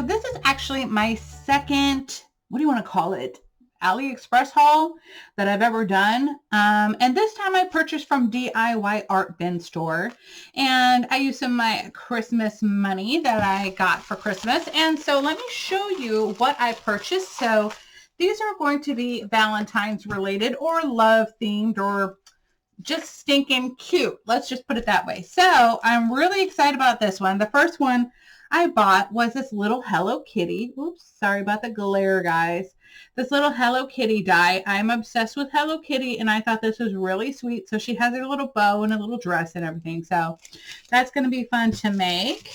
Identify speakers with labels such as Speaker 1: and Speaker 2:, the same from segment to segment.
Speaker 1: So this is actually my second, what do you want to call it? AliExpress haul that I've ever done. And this time I purchased from DIY Art Bin Store. And I used some of my Christmas money that I got for Christmas. And so let me show you what I purchased. So these are going to be Valentine's related or love themed or just stinking cute. Let's just put it that way. So I'm really excited about this one. The first one I bought was this little Hello Kitty. Oops, sorry about the glare, guys. This little Hello Kitty die. I'm obsessed with Hello Kitty, and I thought this was really sweet. So she has her little bow and a little dress and everything. So that's going to be fun to make.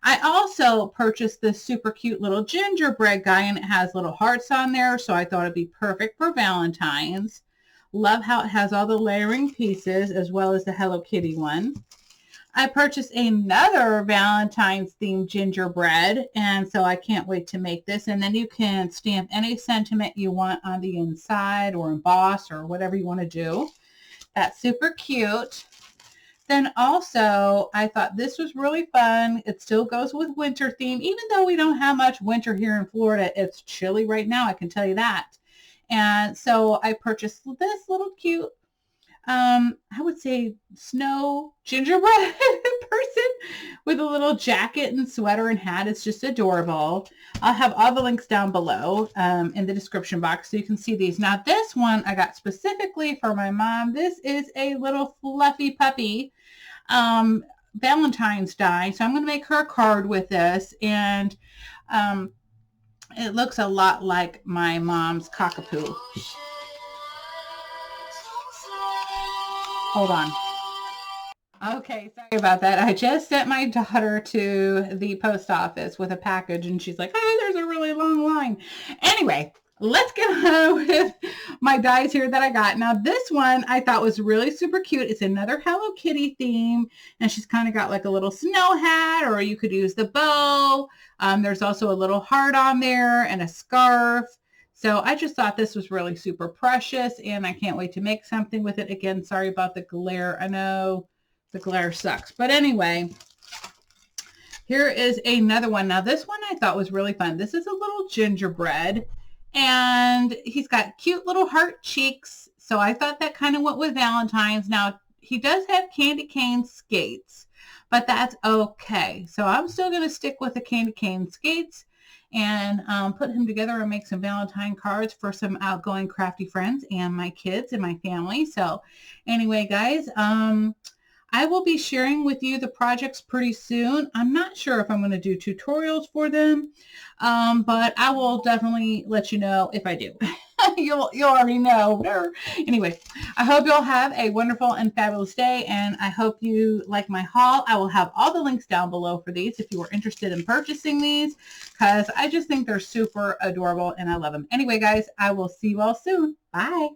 Speaker 1: I also purchased this super cute little gingerbread guy, and it has little hearts on there. So I thought it'd be perfect for Valentine's. Love how it has all the layering pieces as well as the Hello Kitty one. I purchased another Valentine's themed gingerbread, and so I can't wait to make this. And then you can stamp any sentiment you want on the inside or emboss or whatever you want to do. That's super cute. Then also, I thought this was really fun. It still goes with winter theme. Even though we don't have much winter here in Florida, it's chilly right now, I can tell you that. And so I purchased this little cute I would say snow gingerbread person with a little jacket and sweater and hat. It's just adorable. I'll have all the links down below in the description box so you can see these. Now this one I got specifically for my mom. This is a little fluffy puppy Valentine's die. So I'm going to make her a card with this, and it looks a lot like my mom's cockapoo. Hold on. Okay, sorry about that. I just sent my daughter to the post office with a package, and she's like, oh, there's a really long line. Anyway, let's get on with my dies here that I got. Now, this one I thought was really super cute. It's another Hello Kitty theme, and she's kind of got like a little snow hat, or you could use the bow. There's also a little heart on there and a scarf. So I just thought this was really super precious, and I can't wait to make something with it. Again, sorry about the glare. I know the glare sucks. But anyway, here is another one. Now, this one I thought was really fun. This is a little gingerbread, and he's got cute little heart cheeks. So I thought that kind of went with Valentine's. Now, he does have candy cane skates, but that's okay. So I'm still going to stick with the candy cane skates and put him together and make some Valentine cards for some outgoing crafty friends and my kids and my family. So anyway, guys, I will be sharing with you the projects pretty soon. I'm not sure if I'm going to do tutorials for them, but I will definitely let you know if I do. You'll already know. Anyway, I hope you'll have a wonderful and fabulous day, and I hope you like my haul. I will have all the links down below for these if you are interested in purchasing these, because I just think they're super adorable and I love them. Anyway, guys, I will see you all soon. Bye.